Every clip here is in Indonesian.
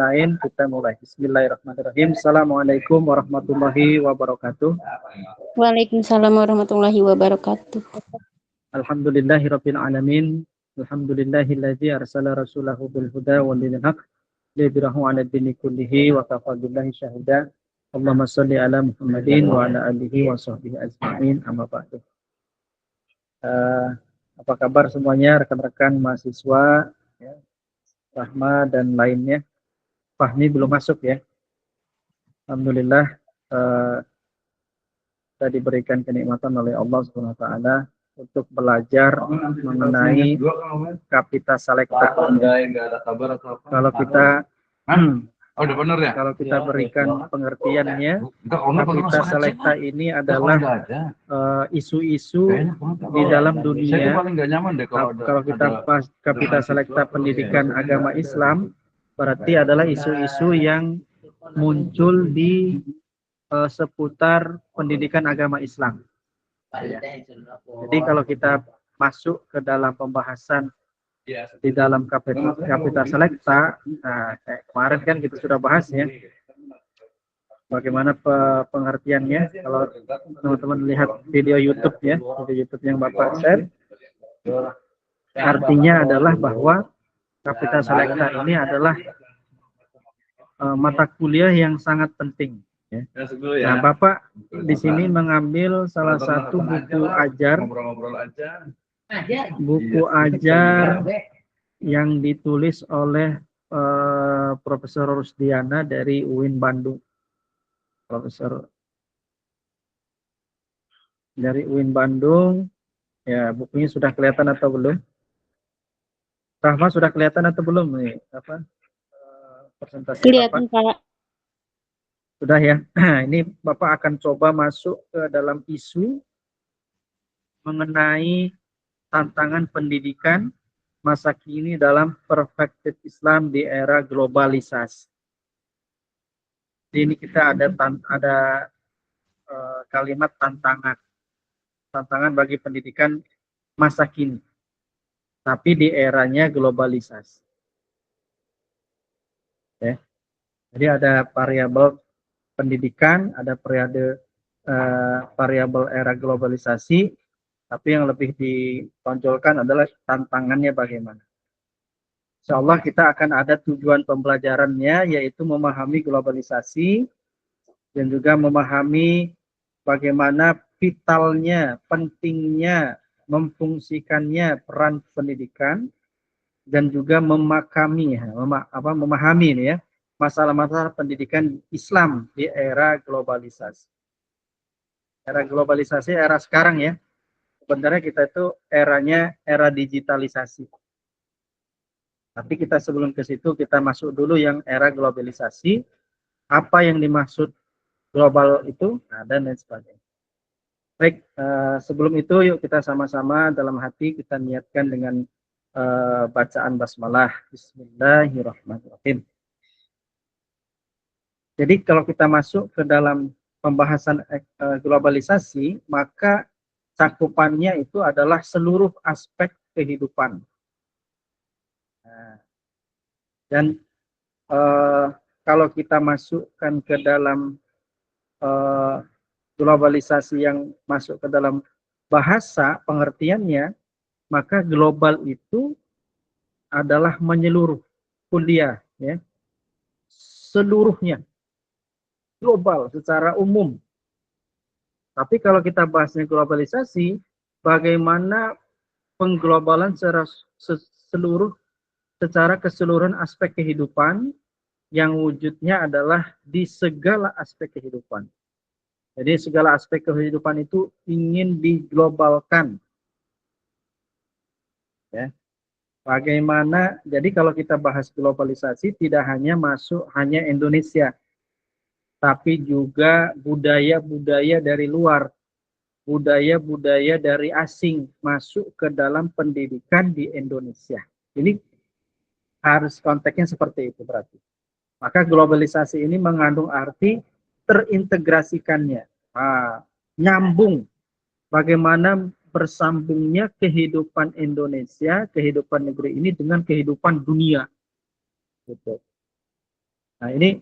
lain, kita mulai. Bismillahirrahmanirrahim. Assalamualaikum warahmatullahi wabarakatuh. Waalaikumsalam warahmatullahi wabarakatuh. Alhamdulillahirabbil alamin. Alhamdulillahilladzi arsala rasulahu bil huda wa dinil haq liyudhhirahu 'ala dini kullihi wa kafa billahi syahida. Allahumma shalli ala Muhammadin wa ala alihi wa sahbihi ajma'in. Amma ba'du. Apa kabar semuanya rekan-rekan mahasiswa ya, Rahma dan lainnya. Fahmi belum masuk ya. Alhamdulillah kita diberikan kenikmatan oleh Allah Subhanahu wa taala untuk belajar mengenai Kapita Selecta. Kalau kita udah benar ya? Kalau kita berikan pengertiannya, Kapita Selecta ini adalah isu-isu di dalam dunia. Kalau kita pas Kapita Selecta pendidikan agama Islam, berarti adalah isu-isu yang muncul di seputar pendidikan agama Islam. Jadi kalau kita masuk ke dalam pembahasan di dalam Kapita Selecta, kayak kemarin kan kita sudah bahas ya, bagaimana pengertiannya. Kalau teman-teman lihat video YouTube ya, video YouTube yang Bapak share, artinya adalah bahwa Kapita Selecta ini adalah mata kuliah yang sangat penting. Ya. Nah, Bapak di sini mengambil salah satu buku ajar yang ditulis oleh Profesor Rusdiana dari UIN Bandung. Profesor dari UIN Bandung. Ya, bukunya sudah kelihatan atau belum? Rahma sudah kelihatan atau belum nih? Apa? Presentasi Kelihatan, Bapak? Pak. Sudah ya. Ini Bapak akan coba masuk ke dalam isu mengenai tantangan pendidikan masa kini dalam perspektif Islam di era globalisasi. Di ini kita ada kalimat tantangan bagi pendidikan masa kini, tapi di eranya globalisasi. Ya. Jadi ada variabel pendidikan, ada variabel era globalisasi, tapi yang lebih ditonjolkan adalah tantangannya bagaimana. Insya Allah kita akan ada tujuan pembelajarannya, yaitu memahami globalisasi dan juga memahami bagaimana vitalnya, pentingnya, memfungsikannya peran pendidikan, dan juga memahami ini ya, masalah-masalah pendidikan Islam di era globalisasi. Era globalisasi, era sekarang ya. Sebenarnya kita itu eranya era digitalisasi. Tapi kita sebelum ke situ, kita masuk dulu yang era globalisasi. Apa yang dimaksud global itu, dan lain sebagainya. Baik, sebelum itu yuk kita sama-sama dalam hati kita niatkan dengan bacaan basmalah. Bismillahirrahmanirrahim. Jadi kalau kita masuk ke dalam pembahasan globalisasi, maka cakupannya itu adalah seluruh aspek kehidupan. Dan kalau kita masukkan ke dalam globalisasi yang masuk ke dalam bahasa pengertiannya, maka global itu adalah menyeluruh, kuliah, ya, seluruhnya, global secara umum. Tapi kalau kita bahasnya globalisasi, bagaimana pengglobalan secara keseluruhan aspek kehidupan yang wujudnya adalah di segala aspek kehidupan. Jadi segala aspek kehidupan itu ingin diglobalkan. Ya. Bagaimana, jadi kalau kita bahas globalisasi tidak hanya masuk hanya Indonesia, tapi juga budaya-budaya dari luar, budaya-budaya dari asing masuk ke dalam pendidikan di Indonesia. Ini harus konteksnya seperti itu berarti. Maka globalisasi ini mengandung arti terintegrasikannya, nyambung, bagaimana bersambungnya kehidupan Indonesia, kehidupan negeri ini dengan kehidupan dunia. Gitu. Nah, ini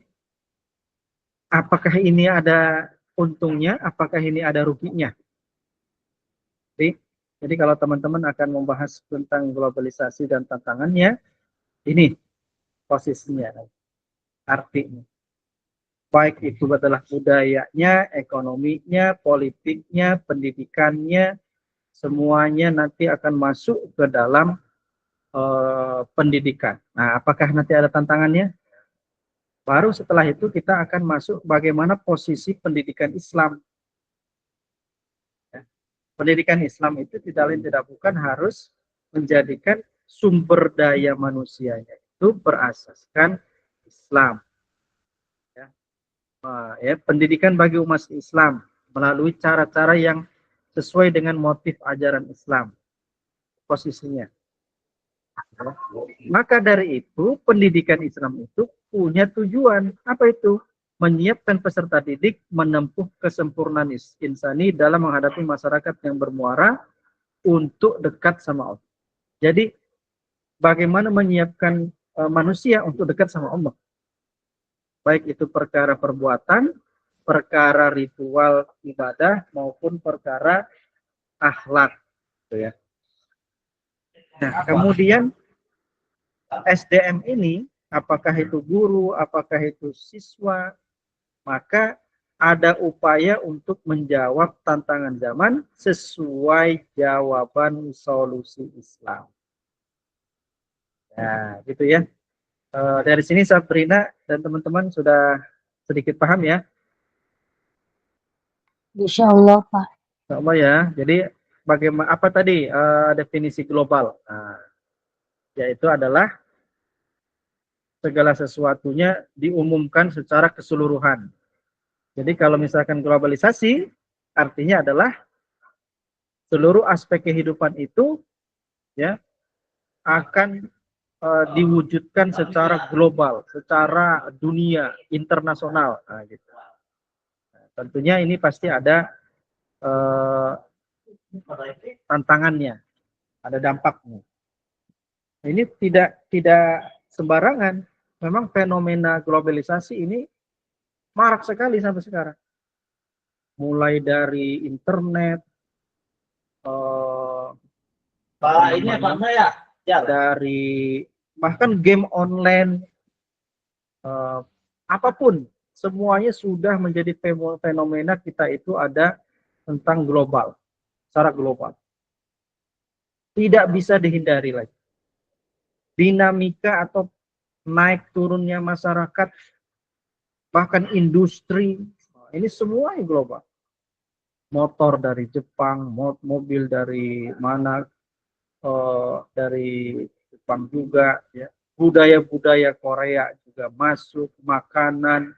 apakah ini ada untungnya, apakah ini ada ruginya? Jadi kalau teman-teman akan membahas tentang globalisasi dan tantangannya, ini posisinya, artinya. Baik itu adalah budayanya, ekonominya, politiknya, pendidikannya, semuanya nanti akan masuk ke dalam pendidikan. Nah, apakah nanti ada tantangannya? Baru setelah itu kita akan masuk bagaimana posisi pendidikan Islam. Ya. Pendidikan Islam itu tidak lain tidak bukan harus menjadikan sumber daya manusianya itu berasaskan Islam. Ya. Ya, pendidikan bagi umat Islam melalui cara-cara yang sesuai dengan motif ajaran Islam posisinya. Maka dari itu pendidikan Islam itu punya tujuan. Apa itu? Menyiapkan peserta didik menempuh kesempurnaan insani dalam menghadapi masyarakat yang bermuara untuk dekat sama Allah. Jadi bagaimana menyiapkan manusia untuk dekat sama Allah? Baik itu perkara perbuatan, perkara ritual ibadah maupun perkara akhlak, gitu ya. Nah, kemudian SDM ini, apakah itu guru, apakah itu siswa, maka ada upaya untuk menjawab tantangan zaman sesuai jawaban solusi Islam. Nah, gitu ya. Dari sini Sabrina dan teman-teman sudah sedikit paham ya. Insya Allah, Pak. Insya ya. Jadi bagaimana apa tadi definisi global? Nah, yaitu adalah segala sesuatunya diumumkan secara keseluruhan. Jadi kalau misalkan globalisasi, artinya adalah seluruh aspek kehidupan itu ya akan diwujudkan secara global, secara dunia, internasional. Nah, gitu. Nah, tentunya ini pasti ada tantangannya, ada dampaknya. Ini tidak sembarangan. Memang fenomena globalisasi ini marak sekali sampai sekarang. Mulai dari internet, ini apa ya? Dari bahkan game online, apapun, semuanya sudah menjadi fenomena kita itu ada tentang global, secara global. Tidak bisa dihindari lagi. Dinamika atau naik turunnya masyarakat, bahkan industri, ini semuanya global. Motor dari Jepang, mobil dari mana, dari Jepang juga, ya. Budaya-budaya Korea juga masuk, makanan,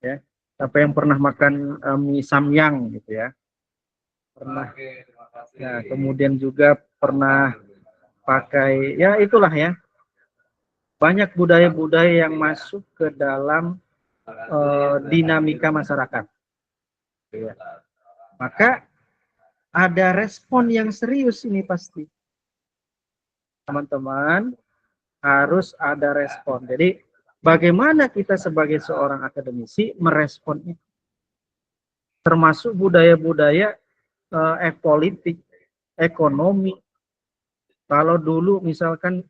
ya. Siapa yang pernah makan mie samyang gitu ya? Pernah. Ya, kemudian juga pernah pakai, ya itulah ya. Banyak budaya-budaya yang masuk ke dalam dinamika masyarakat. Ya. Maka ada respon yang serius ini pasti. Teman-teman harus ada respon. Jadi bagaimana kita sebagai seorang akademisi merespon itu? Termasuk budaya-budaya politik, ekonomi. Kalau dulu misalkan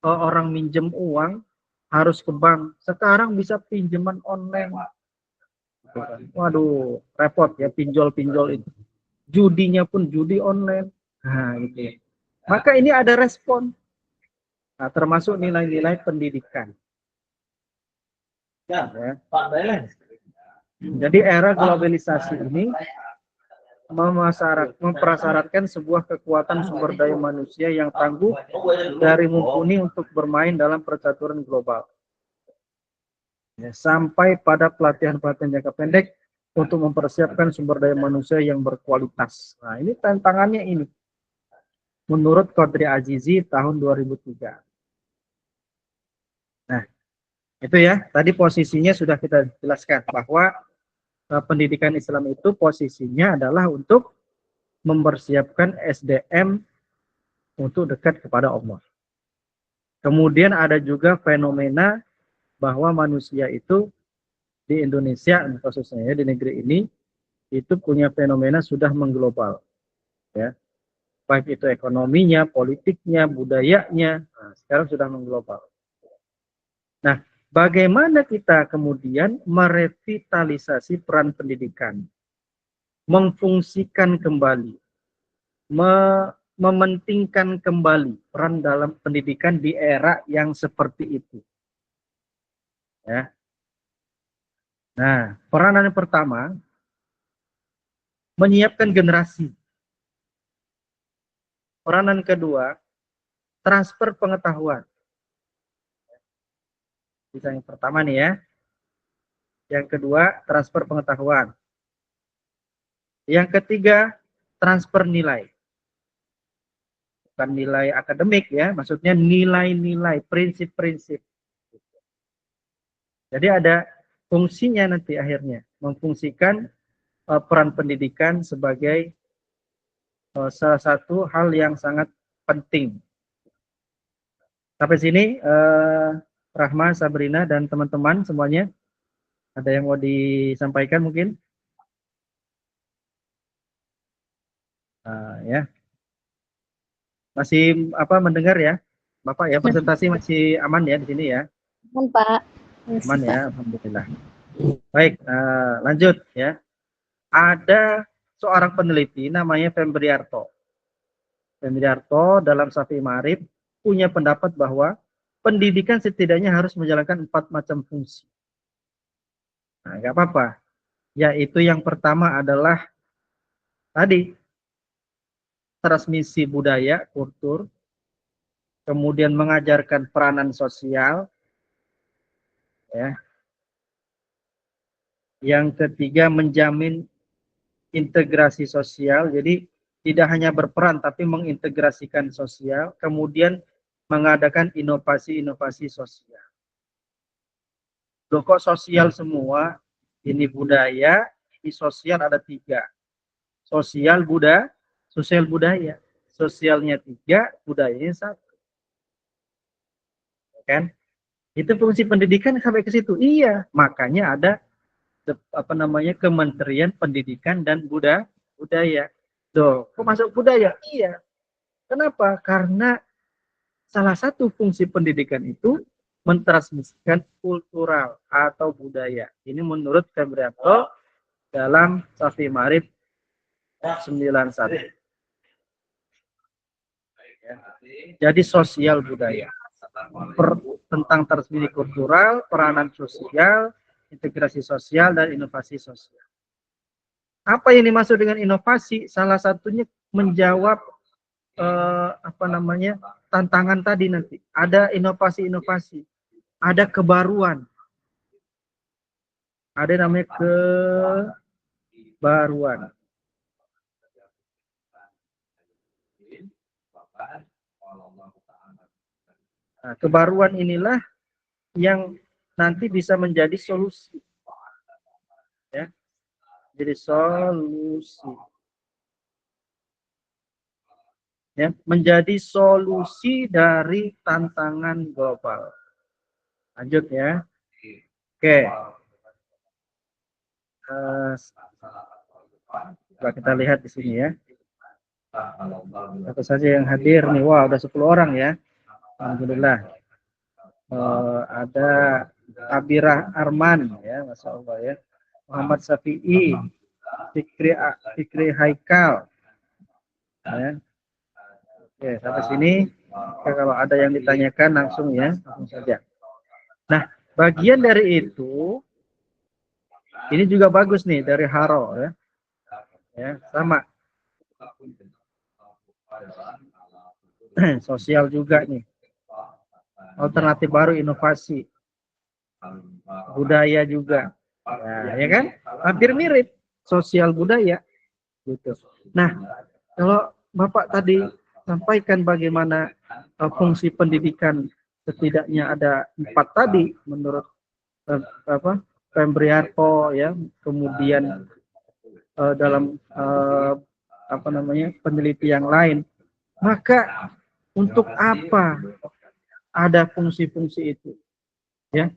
orang minjem uang harus ke bank, sekarang bisa pinjaman online. Waduh, repot ya pinjol-pinjol itu. Judinya pun judi online. Nah, gitu. Maka ini ada respon. Nah, termasuk nilai-nilai pendidikan. Ya. Jadi era globalisasi ini mempersyaratkan sebuah kekuatan sumber daya manusia yang tangguh dari mumpuni untuk bermain dalam percaturan global. Ya, sampai pada pelatihan-pelatihan jangka pendek untuk mempersiapkan sumber daya manusia yang berkualitas. Nah, ini tantangannya ini. Menurut Qadri Azizi tahun 2003. Nah, itu ya. Tadi posisinya sudah kita jelaskan bahwa pendidikan Islam itu posisinya adalah untuk mempersiapkan SDM untuk dekat kepada Allah. Kemudian ada juga fenomena bahwa manusia itu di Indonesia khususnya ya, di negeri ini itu punya fenomena sudah mengglobal, ya, baik itu ekonominya, politiknya, budayanya, nah, sekarang sudah mengglobal. Nah, bagaimana kita kemudian merevitalisasi peran pendidikan, memfungsikan kembali, mementingkan kembali peran dalam pendidikan di era yang seperti itu, ya. Nah, peranan yang pertama, menyiapkan generasi. Peranan kedua, transfer pengetahuan. Bisa yang pertama nih ya. Yang kedua, transfer pengetahuan. Yang ketiga, transfer nilai. Bukan nilai akademik ya, maksudnya nilai-nilai, prinsip-prinsip. Jadi ada fungsinya nanti akhirnya, memfungsikan peran pendidikan sebagai salah satu hal yang sangat penting. Sampai sini, Rahma, Sabrina, dan teman-teman semuanya, ada yang mau disampaikan mungkin? Ya, masih apa mendengar ya, Bapak ya, presentasi masih aman ya di sini ya? Aman, Pak. Aman ya, alhamdulillah. Baik, lanjut ya. Ada seorang peneliti namanya Fembriarto. Fembriarto dalam Shafi'i Ma'arif punya pendapat bahwa pendidikan setidaknya harus menjalankan 4 macam fungsi. Nah, nggak apa-apa. Yaitu yang pertama adalah tadi transmisi budaya, kultur, kemudian mengajarkan peranan sosial, ya. Yang ketiga menjamin integrasi sosial, jadi tidak hanya berperan tapi mengintegrasikan sosial, kemudian mengadakan inovasi-inovasi sosial. Loh kok sosial semua? Ini budaya, ini sosial ada 3. Sosial budaya. Sosialnya 3, budayanya 1. Kan? Itu fungsi pendidikan sampai ke situ. Iya, makanya ada apa namanya Kementerian Pendidikan dan Budaya. Loh, kok masuk budaya? Iya. Kenapa? Karena salah satu fungsi pendidikan itu mentransmisikan kultural atau budaya. Ini menurut Fembriarto dalam Shafi'i Ma'arif 91. Ya. Jadi sosial budaya. Tentang transmisi kultural, peranan sosial, integrasi sosial, dan inovasi sosial. Apa yang dimaksud dengan inovasi? Salah satunya menjawab apa namanya tantangan tadi nanti. Ada inovasi-inovasi, ada kebaruan, ada namanya kebaruan. Nah, kebaruan inilah yang nanti bisa menjadi solusi, ya. Jadi solusi, ya, menjadi solusi dari tantangan global. Lanjut ya. Oke. Coba kita lihat di sini ya. Siapa saja yang hadir nih? Wah, udah 10 orang ya. Alhamdulillah. Ada Abirah Arman ya, Masya Allah ya. Muhammad Safi'i, Fikri Haikal. Ya. Oke, sampai sini. Oke, kalau ada yang ditanyakan langsung ya, langsung saja. Nah, bagian dari itu ini juga bagus nih dari Haro ya. Ya, sama. Sosial juga nih. Alternatif baru, inovasi. Budaya juga. Nah, ya kan? Hampir mirip sosial budaya gitu. Nah, kalau Bapak tadi sampaikan bagaimana fungsi pendidikan setidaknya ada 4 tadi menurut apa Fembriarto ya, kemudian dalam apa namanya peneliti yang lain, maka untuk apa ada fungsi-fungsi itu, ya?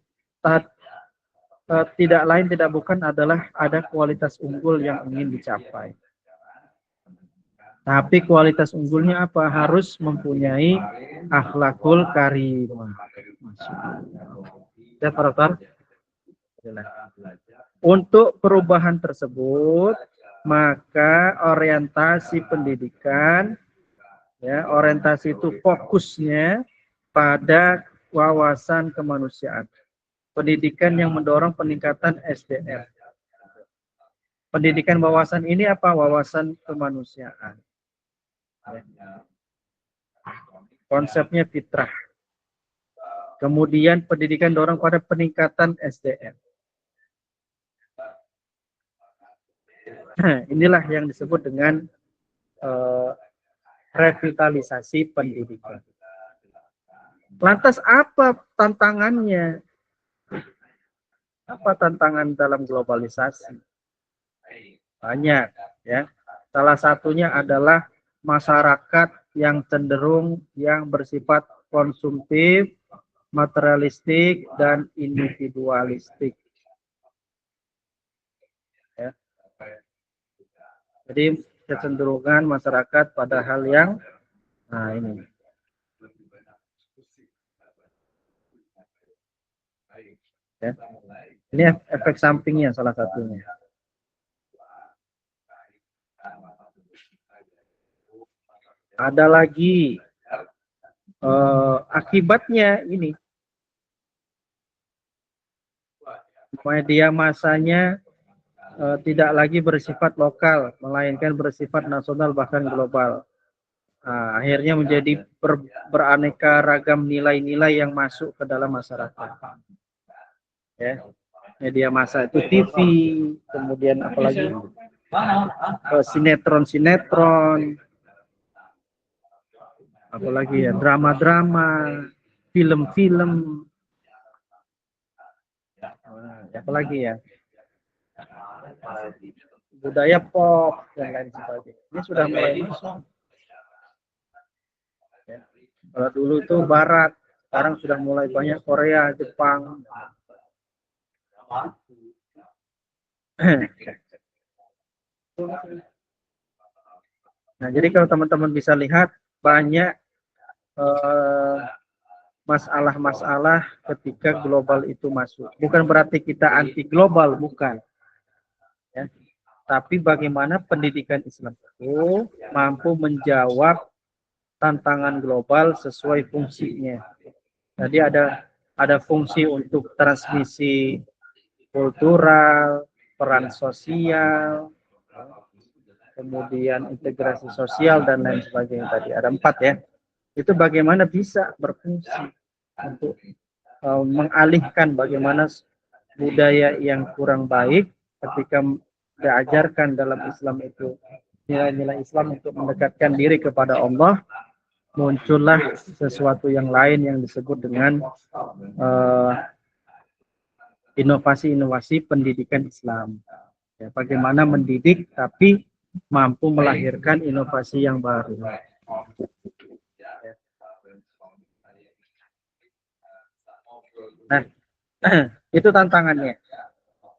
tidak lain tidak bukan adalah ada kualitas unggul yang ingin dicapai. Tapi kualitas unggulnya apa? Harus mempunyai akhlakul karimah. Ya, Pak. Untuk perubahan tersebut, maka orientasi pendidikan, ya, orientasi itu fokusnya pada wawasan kemanusiaan. Pendidikan yang mendorong peningkatan SDM. Pendidikan wawasan ini apa? Wawasan kemanusiaan. Konsepnya fitrah. Kemudian pendidikan dorong pada peningkatan SDM. Inilah yang disebut dengan revitalisasi pendidikan. Lantas apa tantangannya? Apa tantangan dalam globalisasi? Banyak, ya. Salah satunya adalah masyarakat yang cenderung yang bersifat konsumtif, materialistik, dan individualistik. Ya. Jadi kecenderungan masyarakat pada hal yang, nah ini. Ya. Ini efek sampingnya salah satunya. Ada lagi akibatnya ini. Media masanya tidak lagi bersifat lokal, melainkan bersifat nasional bahkan global. Nah, akhirnya menjadi beraneka ragam nilai-nilai yang masuk ke dalam masyarakat. Ya, media massa itu TV, kemudian apalagi sinetron-sinetron, apalagi ya drama-drama, film-film, apalagi ya budaya pop dan lain sebagainya. Ini sudah mulai masuk. Ya. Kalau dulu itu Barat, sekarang sudah mulai banyak Korea, Jepang. Nah, jadi kalau teman-teman bisa lihat banyak masalah-masalah ketika global itu masuk. Bukan berarti kita anti global, bukan. Ya. Tapi bagaimana pendidikan Islam itu mampu menjawab tantangan global sesuai fungsinya. Jadi ada fungsi untuk transmisi kultural, peran sosial, kemudian integrasi sosial dan lain sebagainya tadi. Ada 4 ya. Itu bagaimana bisa berfungsi untuk mengalihkan bagaimana budaya yang kurang baik ketika diajarkan dalam Islam itu nilai-nilai Islam untuk mendekatkan diri kepada Allah, muncullah sesuatu yang lain yang disebut dengan inovasi-inovasi pendidikan Islam. Ya, bagaimana mendidik tapi mampu melahirkan inovasi yang baru. Nah, itu tantangannya.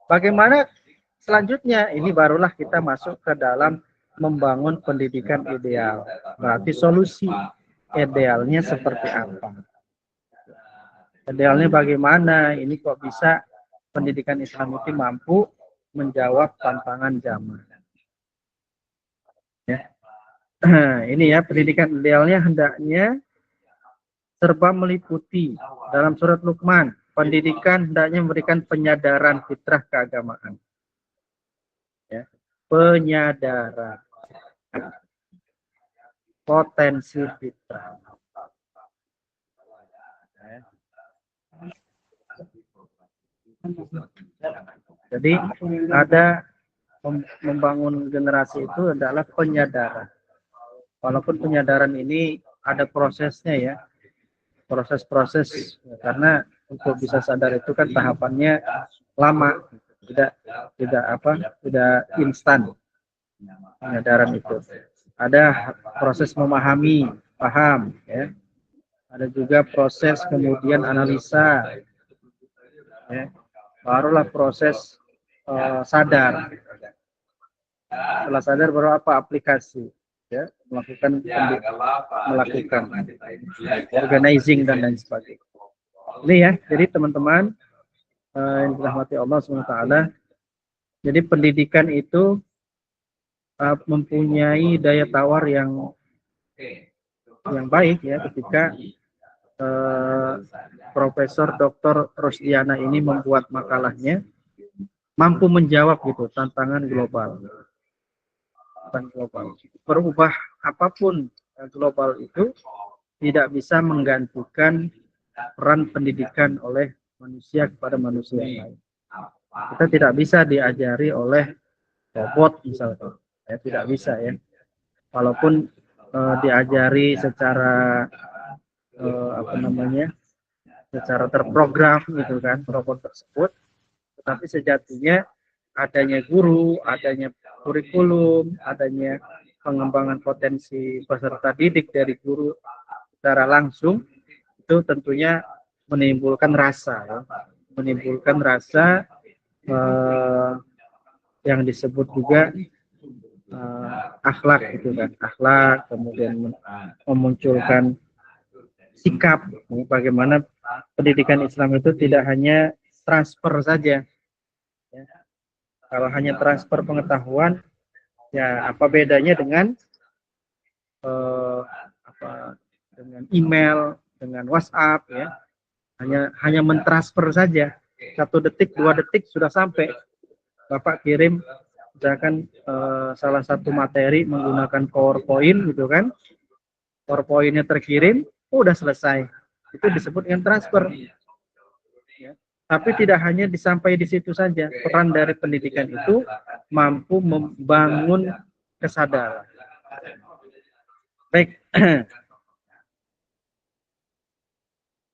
Bagaimana selanjutnya? Ini barulah kita masuk ke dalam membangun pendidikan ideal. Berarti solusi idealnya seperti apa? Idealnya bagaimana? Ini kok bisa pendidikan Islam itu mampu menjawab tantangan zaman. Ya. Ini ya, pendidikan idealnya hendaknya serba meliputi. Dalam surat Luqman, pendidikan hendaknya memberikan penyadaran fitrah keagamaan. Ya. Penyadaran potensi fitrah. Jadi ada membangun generasi itu adalah penyadaran. Walaupun penyadaran ini ada prosesnya ya, proses-proses, karena untuk bisa sadar itu kan tahapannya lama, tidak instan penyadaran itu. Ada proses memahami, paham, ya. Ada juga proses kemudian analisa, ya, barulah proses sadar. Setelah sadar baru apa aplikasi, ya, melakukan organizing dan lain sebagainya. Ini ya, jadi teman-teman yang dirahmati Allah SWT, jadi pendidikan itu mempunyai daya tawar yang baik ya ketika Profesor Dr. Rosdiana ini membuat makalahnya mampu menjawab gitu tantangan global. Berubah apapun global itu tidak bisa menggantikan peran pendidikan oleh manusia kepada manusia yang lain. Kita tidak bisa diajari oleh robot misalnya, ya, tidak bisa ya. Walaupun diajari secara secara terprogram gitu kan robot tersebut, tetapi sejatinya adanya guru, adanya kurikulum, adanya pengembangan potensi peserta didik dari guru secara langsung itu tentunya menimbulkan rasa ya. Menimbulkan rasa yang disebut juga akhlak gitu kan, akhlak, kemudian memunculkan sikap. Bagaimana pendidikan Islam itu tidak hanya transfer saja ya. Kalau hanya transfer pengetahuan, ya apa bedanya dengan dengan email, dengan WhatsApp ya, hanya mentransfer saja, 1 detik 2 detik sudah sampai. Bapak kirim misalkan salah satu materi menggunakan PowerPoint gitu kan, PowerPoint-nya terkirim, udah selesai. Itu disebut dengan transfer. Ya. Tapi tidak hanya disampai di situ saja. Peran dari pendidikan itu mampu membangun kesadaran. Baik.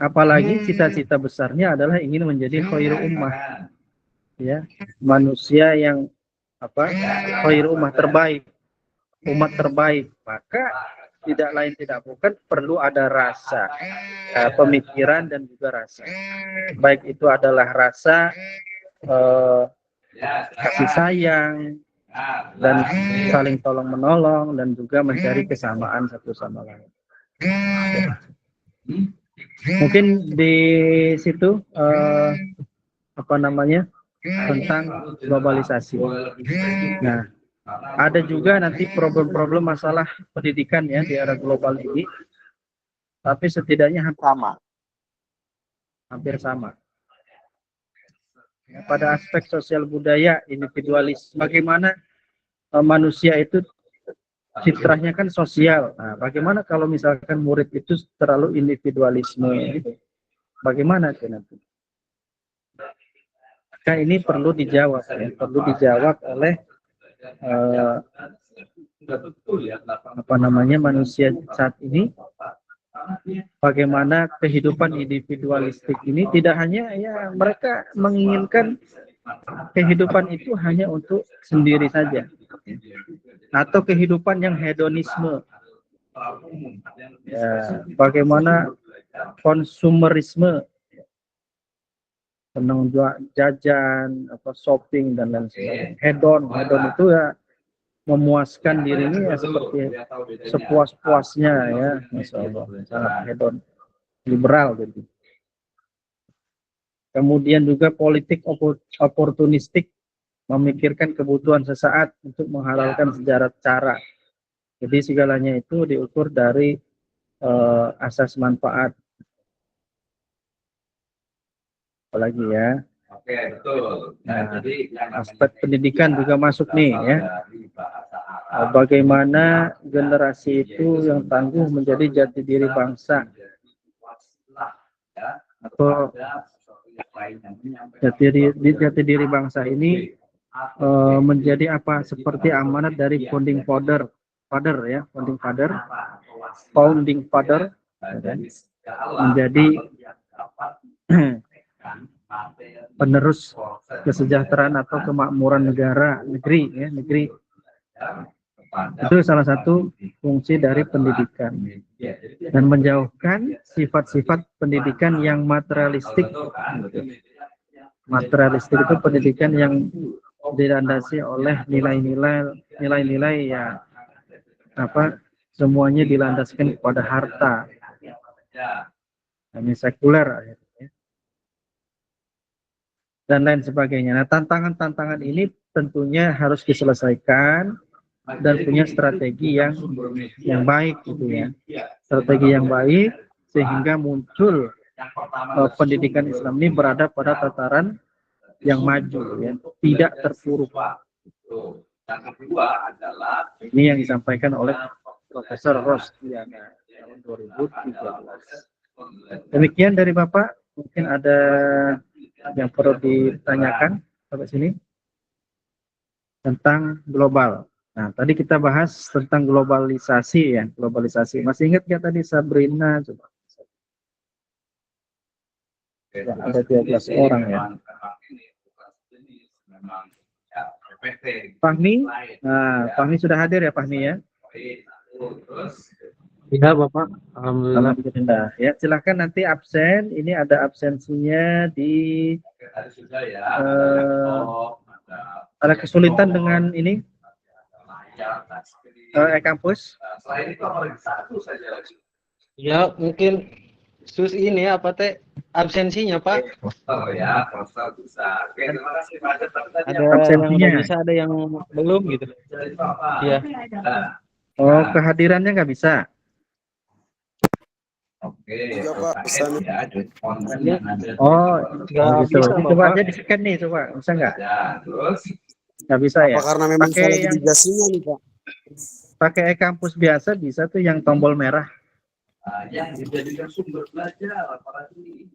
Apalagi cita-cita besarnya adalah ingin menjadi khairul ummah. Ya, manusia yang khairul ummah, terbaik, umat terbaik. Maka tidak lain tidak bukan perlu ada rasa pemikiran dan juga rasa. Baik itu adalah rasa kasih sayang dan saling tolong menolong dan juga mencari kesamaan satu sama lain. Mungkin di situ tentang globalisasi. Nah, ada juga nanti problem-problem masalah pendidikan ya di era global ini, tapi setidaknya hampir sama. Ya, pada aspek sosial budaya, individualis, bagaimana manusia itu fitrahnya kan sosial. Nah, bagaimana kalau misalkan murid itu terlalu individualisme? Bagaimana itu nanti? Maka ini perlu dijawab, ya. Perlu dijawab oleh manusia saat ini. Bagaimana kehidupan individualistik ini tidak hanya ya mereka menginginkan kehidupan itu hanya untuk sendiri saja, atau kehidupan yang hedonisme. Ya, bagaimana konsumerisme, senang jajan, shopping dan lain sebagainya. Hedon itu ya memuaskan dirinya ya seperti sepuas-puasnya ya, Masya Allah, sangat hedon, liberal gitu. Kemudian juga politik oportunistik, memikirkan kebutuhan sesaat untuk menghalalkan sejarah cara. Jadi segalanya itu diukur dari asas manfaat. Apalagi ya. Oke, betul. Nah, jadi aspek pendidikan juga masuk nih ya. Bagaimana generasi itu yang tangguh menjadi jati diri bangsa, atau jati diri bangsa ini menjadi apa, seperti amanat dari founding father menjadi penerus kesejahteraan atau kemakmuran negeri. Itu salah satu fungsi dari pendidikan, dan menjauhkan sifat-sifat pendidikan yang materialistik Materialistik itu pendidikan yang dilandasi oleh nilai-nilai ya apa semuanya dilandaskan kepada harta, hanya sekuler akhirnya, dan lain sebagainya. Nah, tantangan-tantangan ini tentunya harus diselesaikan dan punya strategi yang baik gitu ya. Strategi yang baik sehingga muncul pendidikan Islam ini berada pada tataran yang maju ya, tidak terpuruk. Ini yang disampaikan oleh Profesor Rosdiana tahun 2013. Demikian dari Bapak, mungkin ada yang perlu ditanyakan sampai sini tentang global. Nah, tadi kita bahas tentang globalisasi ya, globalisasi. Masih ingat nggak tadi Sabrina? Coba. Ya, ada 12 orang ya. Fahmi, nah, Fahmi sudah hadir ya Fahmi ya? Iya Bapak, alhamdulillah. Alhamdulillah. Ya, silakan nanti absen. Ini ada absensinya di ada kesulitan dengan ini e-kampus. Ya mungkin sus ini apa teh absensinya Pak? Oh ya, proposal bisa. Oke, terima kasih Pak. Ada yang nggak bisa, ada yang belum gitu. Iya. Oh, kehadirannya nggak bisa. Oke, Iya, Pak. Pesan. Oh, Nggak gitu. bisa, Ini coba Bapak. aja di-scan nih, coba. Bisa nggak? Terus Nggak bisa ya? Apa karena memang Pakai saya lagi yang di gasnya nih, Pak? pakai e-kampus biasa bisa tuh yang tombol merah. yang dijadikan sumber belajar apalagi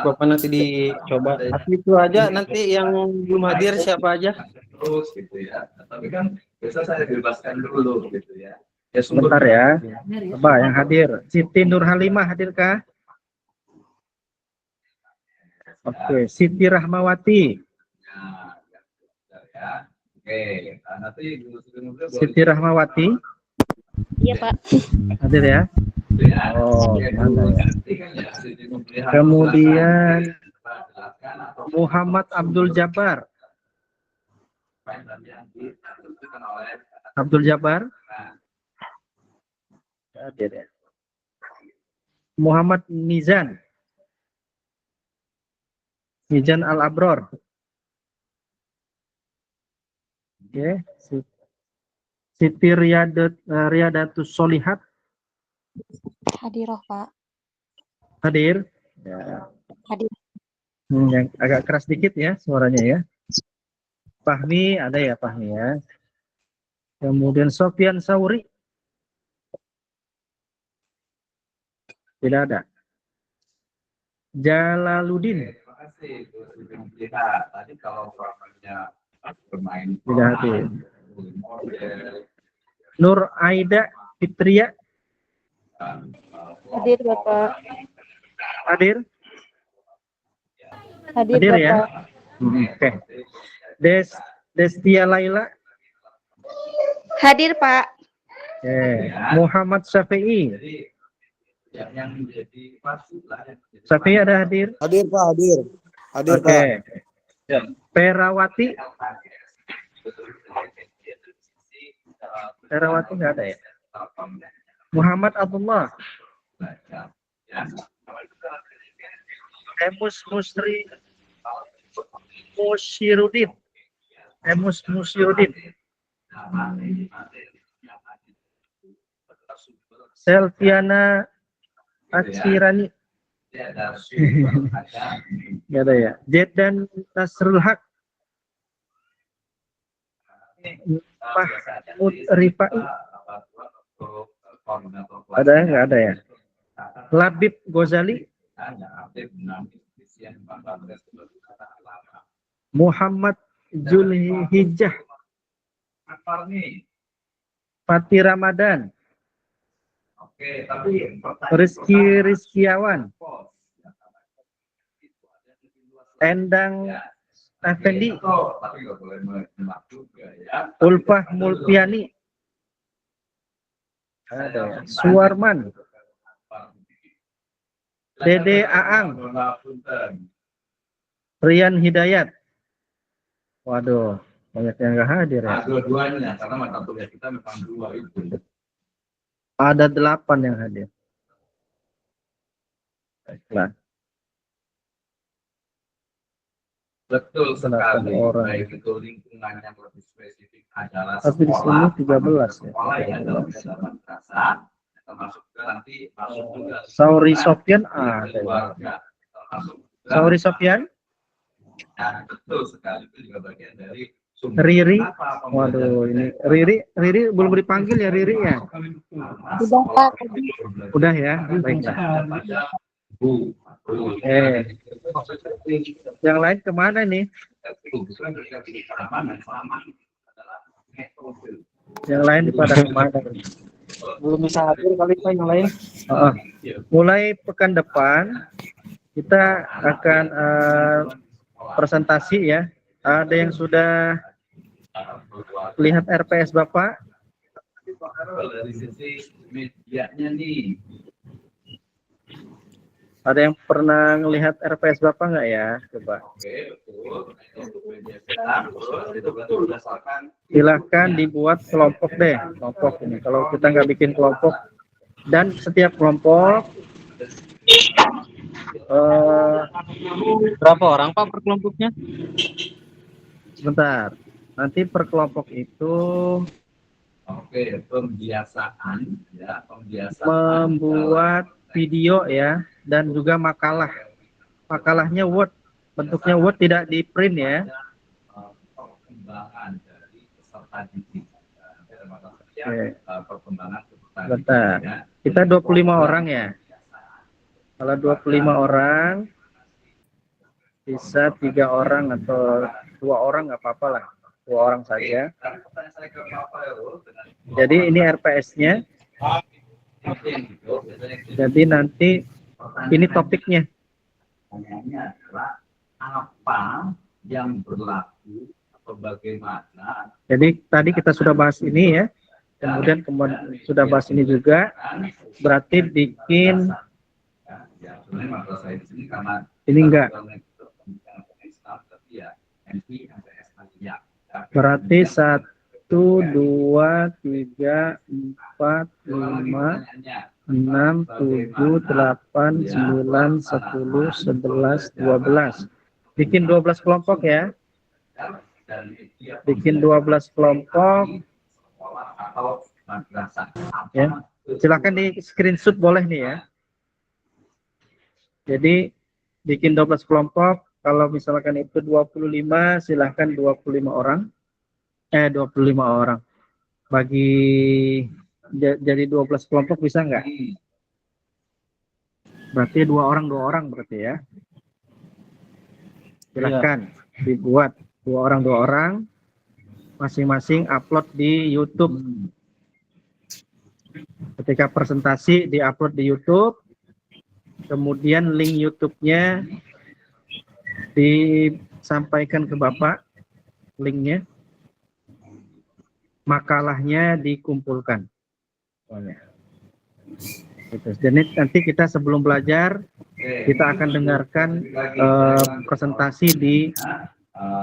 Bapak nanti dicoba. Tapi itu aja nanti yang belum hadir siapa aja? terus gitu ya. Tapi kan biasa saya bebaskan dulu gitu ya. Ya Sebentar ya. Coba yang hadir. Siti Nurhalimah hadirkah? Oke, Siti Rahmawati. Ya. Oke, nanti Siti Rahmawati Iya, Pak. hadir ya. Oh, mana ya? Kemudian Muhammad Abdul Jabbar. Abdul Jabbar. Hadir ya. Muhammad Nizan. Nizan Al-Abror. Oke. Siti Riyadatus Solihat. Hadiroh, Pak. Hadir. Ya. Hadir. Yang agak keras dikit ya suaranya ya. Fahmi ada ya Fahmi ya. Kemudian Sofyan Sauri. Tidak ada. Jalaluddin. Terima kasih. Lihat tadi kalau programnya bermain Tidak hadir. Nur Aida Fitria. Hadir, Bapak. Hadir. Hadir, Hadir Bapak. ya. Oke. Destia Laila. Hadir, Pak. Oke. Muhammad Syafi'i. yang menjadi pasti lah. Syafi'i ada hadir. Hadir, Pak. Hadir. Hadir, Oke. Pak. Perawati. Perawati nggak ada ya. Muhammad Abdullah. Emus Musri Musyirudin. Emus Musyirudin. Selviana Atsirani. Nggak ada ya. Jedan Nasrul Haq. Mahmud Rifai. Ada nggak ada ya? Labib Ghazali. Muhammad Zulhijjah. Fatih Ramadan. Oke, tapi Rizky Rizkiawan. Endang Effendi. tapi nggak boleh menembak juga ya. Ulfah Mulpiani. Ada ya. Suwarman. Dede Aang. Rian Hidayat. Waduh, banyak yang nggak hadir ya. Nah, dua-duanya, karena mata kuliah kita memang dua itu. Ada 8 yang hadir. Baiklah. Betul sekali, orang. baik itu lingkungan yang lebih spesifik adalah Tapi di sini 13 ya. sekolah yang dalam keadaan perasaan, termasuk juga nanti masuk juga Sauri Sofyan ada. keluarga, termasuk juga Sauri Sofyan, nah, betul sekali itu juga bagian dari Riri. Waduh, ini Riri belum dipanggil ya Riri ya? Udah Pak tadi. Udah ya, baiklah. Yang lain kemana nih? Yang lain pada kemana? Belum bisa hadir kali Pak yang lain. Mulai pekan depan kita akan presentasi ya. Ada yang sudah lihat RPS Bapak? Dari sisi medianya nih, Ada yang pernah melihat RPS Bapak nggak ya? Coba. oke, betul. Untuk media cetak, terus itu betul berdasarkan Silahkan dibuat kelompok deh. Kelompok ini. Kalau kita nggak bikin kelompok, dan setiap kelompok Berapa orang Pak per kelompoknya? sebentar. Nanti per kelompok itu oke, pembiasaan ya, pembiasaan membuat video ya, dan juga makalah. Makalahnya Word, bentuknya Word, tidak di print ya. perkembangan dari peserta didik. Oke. Perkembangan peserta Bentar. didik, ya. Kita 25 orang ya. Kalau 25 orang bisa 3 orang atau 2 orang nggak apa-apa lah. 2 orang saja. Pertanyaan saya ke Bapak ya, Bro, dengan Jadi ini RPS-nya. Jadi nanti ini topiknya. pertanyaannya adalah apa yang berlaku atau bagaimana. Jadi tadi kita sudah bahas ini ya. Kemudian sudah bahas ini juga. Berarti bikin Ya, sebenarnya masalah saya di sini karena ini enggak. Berarti 1, 2, 3, 4, 5, 6, 7, 8, 9, 10, 11, 12. Bikin 12 kelompok ya. Bikin 12 kelompok. Ya. Silakan di screenshot boleh nih ya. Jadi bikin 12 kelompok. Kalau misalkan itu 25, silahkan 25 orang. 25 orang. Bagi jadi 12 kelompok bisa nggak? Berarti 2 orang berarti ya. Silahkan dibuat 2 orang. Masing-masing upload di YouTube. Ketika presentasi diupload di YouTube. Kemudian link YouTube-nya disampaikan ke Bapak, linknya, makalahnya dikumpulkan. Jadi nanti kita sebelum belajar, kita akan dengarkan presentasi di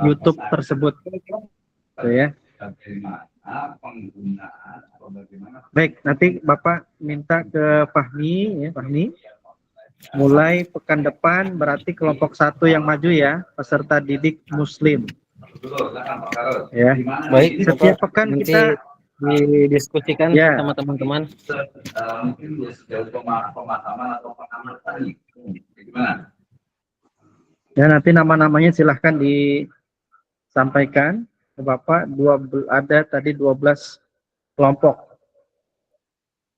YouTube tersebut. Gitu ya. Baik, nanti Bapak minta ke Fahmi, ya Fahmi. Mulai pekan depan berarti kelompok 1 yang maju ya, peserta didik Muslim. Ya. Baik, Setiap Bapak, pekan nanti kita didiskusikan ya sama teman-teman. Mungkin sejauh pemahaman atau pengamatan gimana? ya, nanti nama-namanya silahkan disampaikan ke Bapak. Ada tadi 12 kelompok.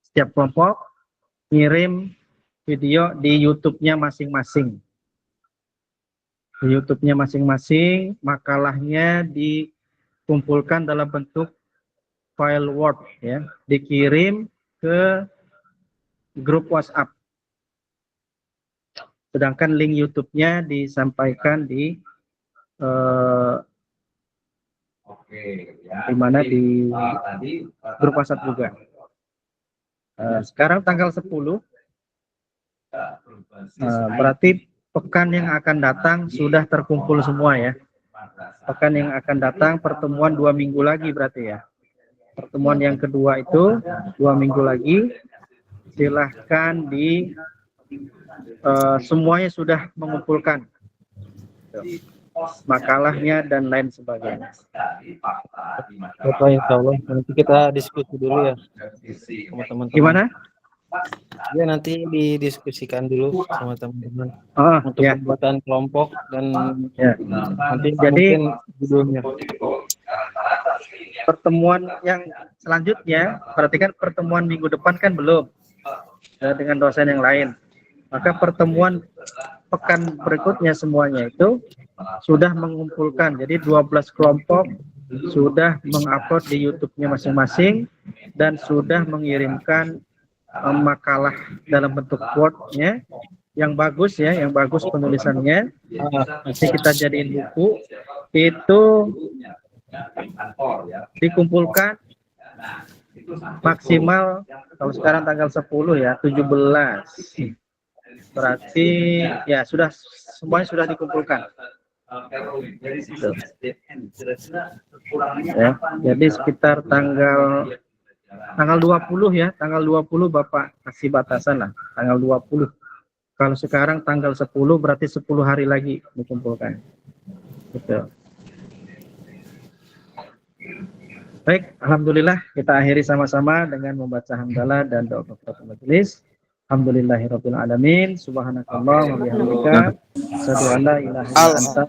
Setiap kelompok ngirim video di YouTube-nya masing-masing. Di YouTube-nya masing-masing, makalahnya dikumpulkan dalam bentuk file Word ya, dikirim ke grup WhatsApp. Sedangkan link YouTube-nya disampaikan di di mana di grup WhatsApp juga. Sekarang tanggal 10. Berarti pekan yang akan datang sudah terkumpul semua ya. Pekan yang akan datang pertemuan 2 minggu lagi berarti ya. Pertemuan yang kedua itu 2 minggu lagi. Silahkan semuanya sudah mengumpulkan makalahnya dan lain sebagainya. Bapak, insya Allah nanti kita diskusi dulu ya sama teman-teman. Gimana? Ya nanti didiskusikan dulu sama teman-teman Oh, untuk ya. pembuatan kelompok dan Ya. nanti Jadi- mungkin judulnya. Pertemuan yang selanjutnya, perhatikan pertemuan minggu depan kan belum ya, dengan dosen yang lain. Maka pertemuan pekan berikutnya semuanya itu sudah mengumpulkan. Jadi 12 kelompok sudah mengupload di YouTube-nya masing-masing dan sudah mengirimkan makalah dalam bentuk Word-nya yang bagus ya, yang bagus penulisannya. Nanti kita jadiin buku. Itu dikumpulkan maksimal kalau sekarang tanggal 10 ya, 17. Berarti ya sudah semuanya sudah dikumpulkan. Ya, jadi sekitar tanggal 20 ya, tanggal 20 Bapak kasih batasan lah, tanggal 20. Kalau sekarang tanggal 10 berarti 10 hari lagi dikumpulkan. Gitu. Baik, alhamdulillah kita akhiri sama-sama dengan membaca hamdalah dan doa kafaratul majelis. Alhamdulillahirabbil alamin. Subhanakallah wa bihamdika asyhadu an la ilaha illa anta